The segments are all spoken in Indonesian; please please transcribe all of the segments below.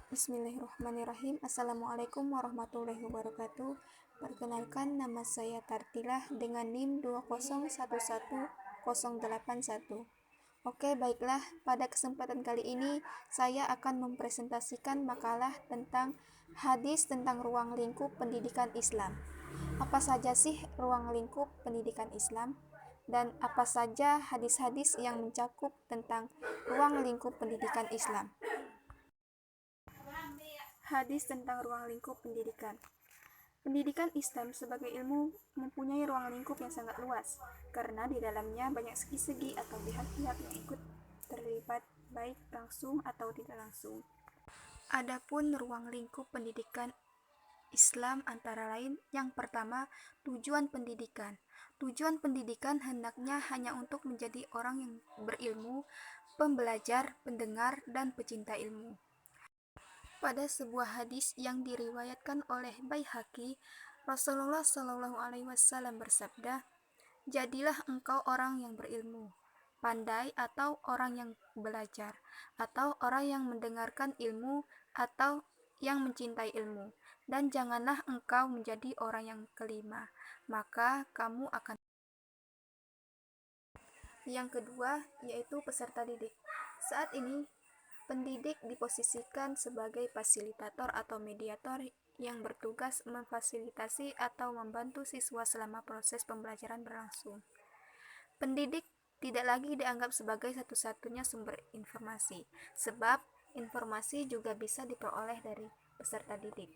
Bismillahirrahmanirrahim. Assalamualaikum warahmatullahi wabarakatuh. Perkenalkan, nama saya Tartilah dengan NIM 2011081. Oke, baiklah. Pada kesempatan kali ini saya akan mempresentasikan makalah tentang hadis tentang ruang lingkup pendidikan Islam. Apa saja sih ruang lingkup pendidikan Islam? Dan apa saja hadis-hadis yang mencakup tentang ruang lingkup pendidikan Islam? Hadis tentang ruang lingkup pendidikan. Pendidikan Islam sebagai ilmu mempunyai ruang lingkup yang sangat luas, karena di dalamnya banyak segi-segi atau pihak-pihak yang ikut terlibat, baik langsung atau tidak langsung. Adapun ruang lingkup pendidikan Islam antara lain, yang pertama, tujuan pendidikan. Tujuan pendidikan hendaknya hanya untuk menjadi orang yang berilmu, pembelajar, pendengar, dan pecinta ilmu. Pada sebuah hadis yang diriwayatkan oleh Baihaqi, Rasulullah Shallallahu Alaihi Wasallam bersabda, "Jadilah engkau orang yang berilmu, pandai atau orang yang belajar, atau orang yang mendengarkan ilmu, atau yang mencintai ilmu, dan janganlah engkau menjadi orang yang kelima, maka kamu akan." Yang kedua, yaitu peserta didik. Saat ini, pendidik diposisikan sebagai fasilitator atau mediator yang bertugas memfasilitasi atau membantu siswa selama proses pembelajaran berlangsung. Pendidik tidak lagi dianggap sebagai satu-satunya sumber informasi, sebab informasi juga bisa diperoleh dari peserta didik.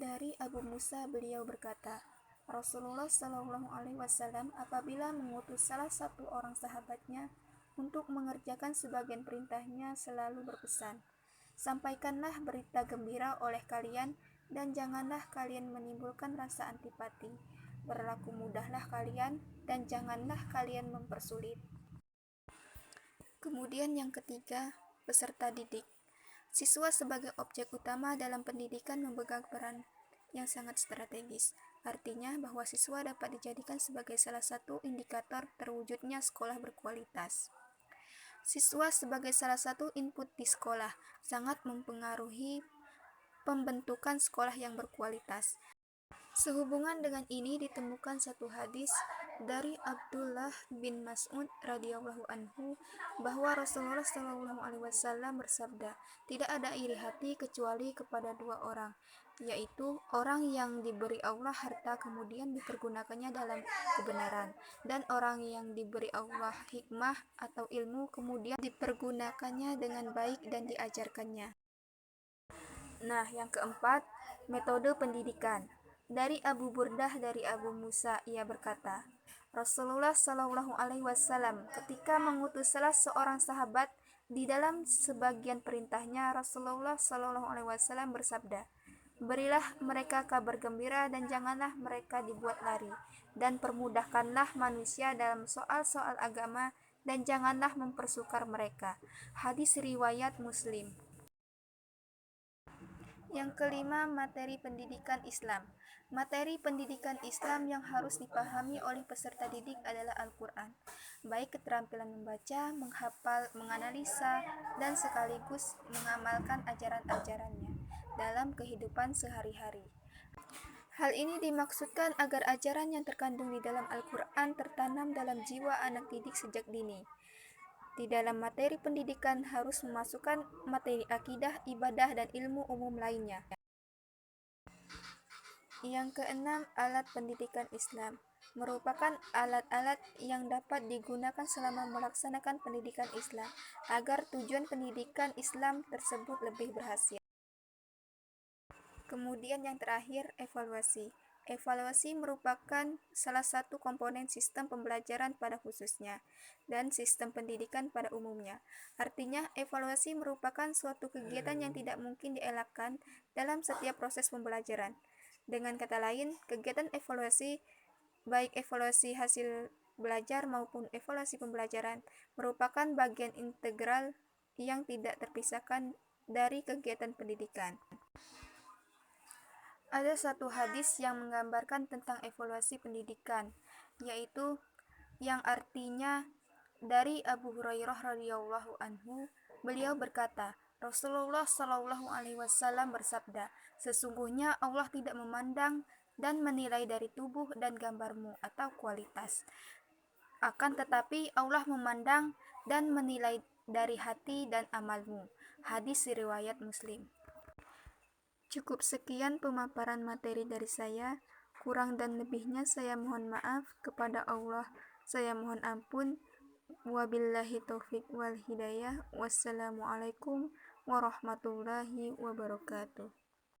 Dari Abu Musa, beliau berkata, Rasulullah Shallallahu Alaihi Wasallam apabila mengutus salah satu orang sahabatnya untuk mengerjakan sebagian perintahnya selalu berpesan, "Sampaikanlah berita gembira oleh kalian dan janganlah kalian menimbulkan rasa antipati. Berlaku mudahlah kalian dan janganlah kalian mempersulit." Kemudian yang ketiga, peserta didik. Siswa sebagai objek utama dalam pendidikan memegang peran yang sangat strategis. Artinya bahwa siswa dapat dijadikan sebagai salah satu indikator terwujudnya sekolah berkualitas. Siswa sebagai salah satu input di sekolah sangat mempengaruhi pembentukan sekolah yang berkualitas. Sehubungan dengan ini ditemukan satu hadis dari Abdullah bin Mas'ud radhiyallahu anhu bahwa Rasulullah shallallahu alaihi wasallam bersabda, "Tidak ada iri hati kecuali kepada dua orang, yaitu orang yang diberi Allah harta kemudian dipergunakannya dalam kebenaran, dan orang yang diberi Allah hikmah atau ilmu kemudian dipergunakannya dengan baik dan diajarkannya." Nah, yang keempat, metode pendidikan. Dari Abu Burdah dari Abu Musa, ia berkata, Rasulullah Shallallahu Alaihi Wasallam ketika mengutus salah seorang sahabat di dalam sebagian perintahnya, Rasulullah Shallallahu Alaihi Wasallam bersabda, "Berilah mereka kabar gembira dan janganlah mereka dibuat lari, dan permudahkanlah manusia dalam soal-soal agama dan janganlah mempersukar mereka." Hadis riwayat Muslim. Yang kelima, materi pendidikan Islam. Materi pendidikan Islam yang harus dipahami oleh peserta didik adalah Al-Quran, baik keterampilan membaca, menghafal, menganalisa, dan sekaligus mengamalkan ajaran-ajarannya dalam kehidupan sehari-hari. Hal ini dimaksudkan agar ajaran yang terkandung di dalam Al-Quran tertanam dalam jiwa anak didik sejak dini. Di dalam materi pendidikan harus memasukkan materi akidah, ibadah, dan ilmu umum lainnya. Yang keenam, alat pendidikan Islam merupakan alat-alat yang dapat digunakan selama melaksanakan pendidikan Islam agar tujuan pendidikan Islam tersebut lebih berhasil. Kemudian yang terakhir, evaluasi. Evaluasi merupakan salah satu komponen sistem pembelajaran pada khususnya dan sistem pendidikan pada umumnya. Artinya, evaluasi merupakan suatu kegiatan yang tidak mungkin dielakkan dalam setiap proses pembelajaran. Dengan kata lain, kegiatan evaluasi, baik evaluasi hasil belajar maupun evaluasi pembelajaran, merupakan bagian integral yang tidak terpisahkan dari kegiatan pendidikan. Ada satu hadis yang menggambarkan tentang evaluasi pendidikan, yaitu yang artinya dari Abu Hurairah radhiyallahu anhu, beliau berkata, Rasulullah Shallallahu Alaihi Wasallam bersabda, sesungguhnya Allah tidak memandang dan menilai dari tubuh dan gambarmu atau kualitas. Akan tetapi Allah memandang dan menilai dari hati dan amalmu. Hadis riwayat Muslim. Cukup sekian pemaparan materi dari saya. Kurang dan lebihnya saya mohon maaf kepada Allah. Saya mohon ampun. Wabillahi taufik wal hidayah. Wassalamualaikum warahmatullahi wabarakatuh.